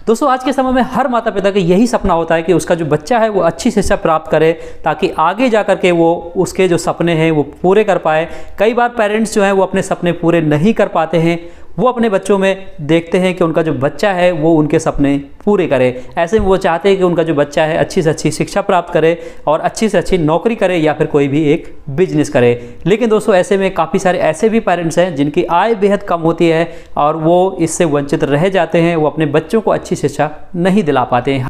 दोस्तों आज के समय में हर माता पिता का यही सपना होता है कि उसका जो बच्चा है वो अच्छी शिक्षा प्राप्त करे, ताकि आगे जा कर के वो उसके जो सपने हैं वो पूरे कर पाए। कई बार पेरेंट्स जो हैं वो अपने सपने पूरे नहीं कर पाते हैं, वो अपने बच्चों में देखते हैं कि उनका जो बच्चा है वो उनके सपने पूरे करे। ऐसे में वो चाहते हैं कि उनका जो बच्चा है अच्छी से अच्छी शिक्षा प्राप्त करे और अच्छी से अच्छी नौकरी करे या फिर कोई भी एक बिजनेस करे। लेकिन दोस्तों ऐसे में काफ़ी सारे ऐसे भी पेरेंट्स हैं जिनकी आय बेहद कम होती है और वो इससे वंचित रह जाते हैं, वो अपने बच्चों को अच्छी शिक्षा नहीं दिला पाते हैं।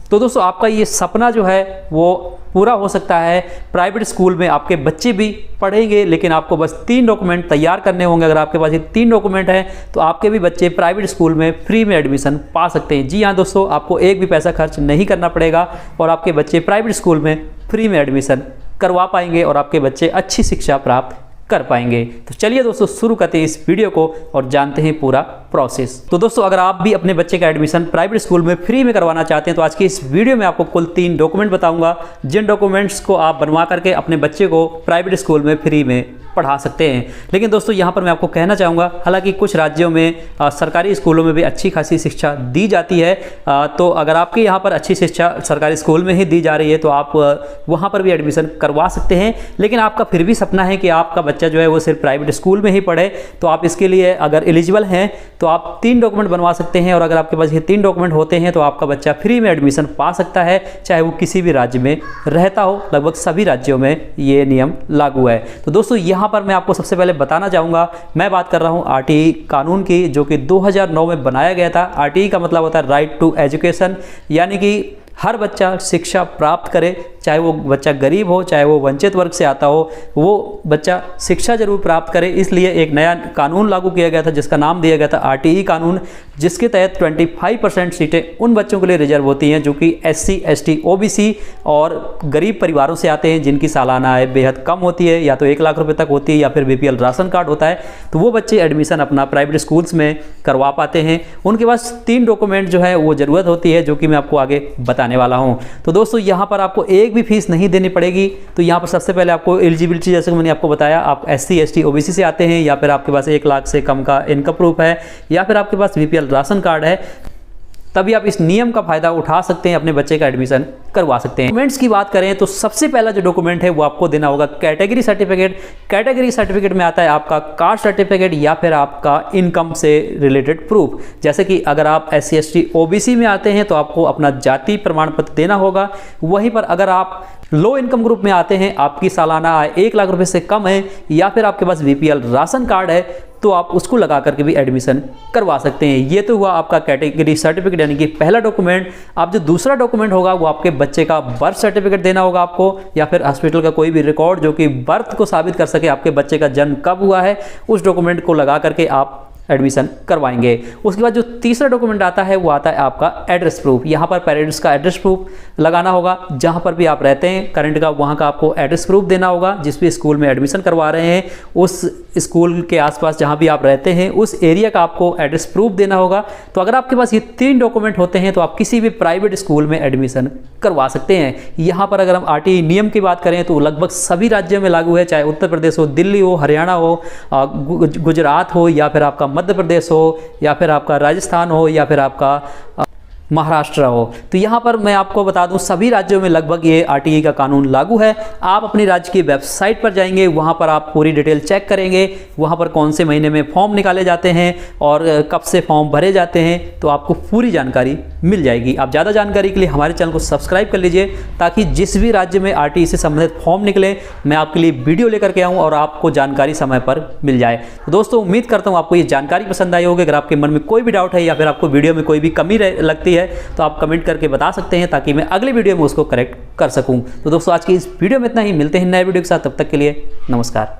तो दोस्तों आपका ये सपना जो है वो पूरा हो सकता है। प्राइवेट स्कूल में आपके बच्चे भी पढ़ेंगे, लेकिन आपको बस 3 डॉक्यूमेंट तैयार करने होंगे। अगर आपके पास ये 3 डॉक्यूमेंट हैं तो आपके भी बच्चे प्राइवेट स्कूल में फ्री में एडमिशन पा सकते हैं। जी हाँ दोस्तों, आपको एक भी पैसा खर्च नहीं करना पड़ेगा और आपके बच्चे प्राइवेट स्कूल में फ्री में एडमिशन करवा पाएंगे और आपके बच्चे अच्छी शिक्षा प्राप्त कर पाएंगे। तो चलिए दोस्तों शुरू करते हैं इस वीडियो को और जानते हैं पूरा प्रोसेस। तो दोस्तों अगर आप भी अपने बच्चे का एडमिशन प्राइवेट स्कूल में फ्री में करवाना चाहते हैं तो आज की इस वीडियो में आपको कुल 3 डॉक्यूमेंट बताऊंगा, जिन डॉक्यूमेंट्स को आप बनवा करके अपने बच्चे को प्राइवेट स्कूल में फ्री में पढ़ा सकते हैं। लेकिन दोस्तों यहाँ पर मैं आपको कहना चाहूँगा, हालांकि कुछ राज्यों में सरकारी स्कूलों में भी अच्छी खासी शिक्षा दी जाती है, तो अगर आपके यहाँ पर अच्छी शिक्षा सरकारी स्कूल में ही दी जा रही है तो आप वहाँ पर भी एडमिशन करवा सकते हैं। लेकिन आपका फिर भी सपना है कि आपका बच्चा जो है वो सिर्फ प्राइवेट स्कूल में ही पढ़े, तो आप इसके लिए अगर एलिजिबल हैं तो आप 3 डॉक्यूमेंट बनवा सकते हैं। और अगर आपके पास ये 3 डॉक्यूमेंट होते हैं तो आपका बच्चा फ्री में एडमिशन पा सकता है, चाहे वो किसी भी राज्य में रहता हो। लगभग सभी राज्यों में ये नियम लागू है। तो दोस्तों यहाँ पर मैं आपको सबसे पहले बताना चाहूँगा, मैं बात कर रहा हूँ आरटीई कानून की, जो कि 2009 में बनाया गया था। आरटीई का मतलब होता है राइट टू एजुकेशन, यानी कि हर बच्चा शिक्षा प्राप्त करे, चाहे वो बच्चा गरीब हो, चाहे वो वंचित वर्ग से आता हो, वो बच्चा शिक्षा जरूर प्राप्त करे। इसलिए एक नया कानून लागू किया गया था जिसका नाम दिया गया था आरटीई कानून, जिसके तहत 25% सीटें उन बच्चों के लिए रिजर्व होती हैं जो कि SC, ST, OBC और गरीब परिवारों से आते हैं, जिनकी सालाना आय बेहद कम होती है, या तो 1 लाख रुपए तक होती है या फिर BPL राशन कार्ड होता है। तो वो बच्चे एडमिशन अपना प्राइवेट स्कूल्स में करवा पाते हैं। उनके पास 3 डॉक्यूमेंट जो है वो ज़रूरत होती है, जो कि मैं आपको आगे बताने वाला हूँ। तो दोस्तों यहाँ पर आपको एक भी फीस नहीं देनी पड़ेगी। तो यहाँ पर सबसे पहले आपको एलिजिबिलिटी, जैसे मैंने आपको बताया, आप SC, ST, OBC से आते हैं, या फिर आपके पास 1 लाख से कम का इनकम प्रूफ है, या फिर आपके पास BPL राशन कार्ड है, तभी आप इस नियम का फायदा उठा सकते हैं, अपने बच्चे का एडमिशन करवा सकते हैं। डॉक्यूमेंट्स की बात करें तो सबसे पहला जो डॉक्यूमेंट है वो आपको देना होगा कैटेगरी सर्टिफिकेट। कैटेगरी सर्टिफिकेट में आता है आपका कास्ट सर्टिफिकेट या फिर आपका इनकम से रिलेटेड प्रूफ। जैसे कि अगर आप SC, ST, OBC में आते हैं तो आपको अपना जाति प्रमाण पत्र देना होगा। वहीं पर अगर आप लो इनकम ग्रुप में आते हैं, आपकी सालाना आय 1 लाख रुपए से कम है, या फिर आपके पास BPL राशन कार्ड है, तो आप उसको लगा करके भी एडमिशन करवा सकते हैं। ये तो हुआ आपका कैटेगरी सर्टिफिकेट, यानी कि पहला डॉक्यूमेंट। अब जो दूसरा डॉक्यूमेंट होगा वो आपके बच्चे का बर्थ सर्टिफिकेट देना होगा आपको, या फिर हॉस्पिटल का कोई भी रिकॉर्ड जो कि बर्थ को साबित कर सके, आपके बच्चे का जन्म कब हुआ है, उस डॉक्यूमेंट को लगा करके आप एडमिशन करवाएंगे। उसके बाद जो तीसरा डॉक्यूमेंट आता है वो आता है आपका एड्रेस प्रूफ। यहाँ पर पेरेंट्स का एड्रेस प्रूफ लगाना होगा, जहाँ पर भी आप रहते हैं करंट का, वहाँ का आपको एड्रेस प्रूफ देना होगा। जिस भी स्कूल में एडमिशन करवा रहे हैं उस स्कूल के आसपास जहाँ भी आप रहते हैं उस एरिया का आपको एड्रेस प्रूफ देना होगा। तो अगर आपके पास ये 3 डॉक्यूमेंट होते हैं तो आप किसी भी प्राइवेट स्कूल में एडमिशन करवा सकते हैं। यहाँ पर अगर हम आरटीई नियम की बात करें तो लगभग सभी राज्यों में लागू है, चाहे उत्तर प्रदेश हो, दिल्ली हो, हरियाणा हो, गुजरात हो, या फिर आपका मध्य प्रदेश हो, या फिर आपका राजस्थान हो, या फिर आपका महाराष्ट्र हो। तो यहाँ पर मैं आपको बता दूं सभी राज्यों में लगभग ये आरटीई का कानून लागू है। आप अपनी राज्य की वेबसाइट पर जाएंगे, वहाँ पर आप पूरी डिटेल चेक करेंगे, वहाँ पर कौन से महीने में फॉर्म निकाले जाते हैं और कब से फॉर्म भरे जाते हैं, तो आपको पूरी जानकारी मिल जाएगी। आप ज़्यादा जानकारी के लिए हमारे चैनल को सब्सक्राइब कर लीजिए, ताकि जिस भी राज्य में आरटीई से संबंधित फॉर्म निकले मैं आपके लिए वीडियो लेकर के आऊँ और आपको जानकारी समय पर मिल जाए। तो दोस्तों उम्मीद करता हूँ आपको ये जानकारी पसंद आई होगी। अगर आपके मन में कोई भी डाउट है या फिर आपको वीडियो में कोई भी कमी लगती है तो आप कमेंट करके बता सकते हैं, ताकि मैं अगले वीडियो में उसको करेक्ट कर सकूं। तो दोस्तों आज की इस वीडियो में इतना ही, मिलते हैं नए वीडियो के साथ, तब तक के लिए नमस्कार।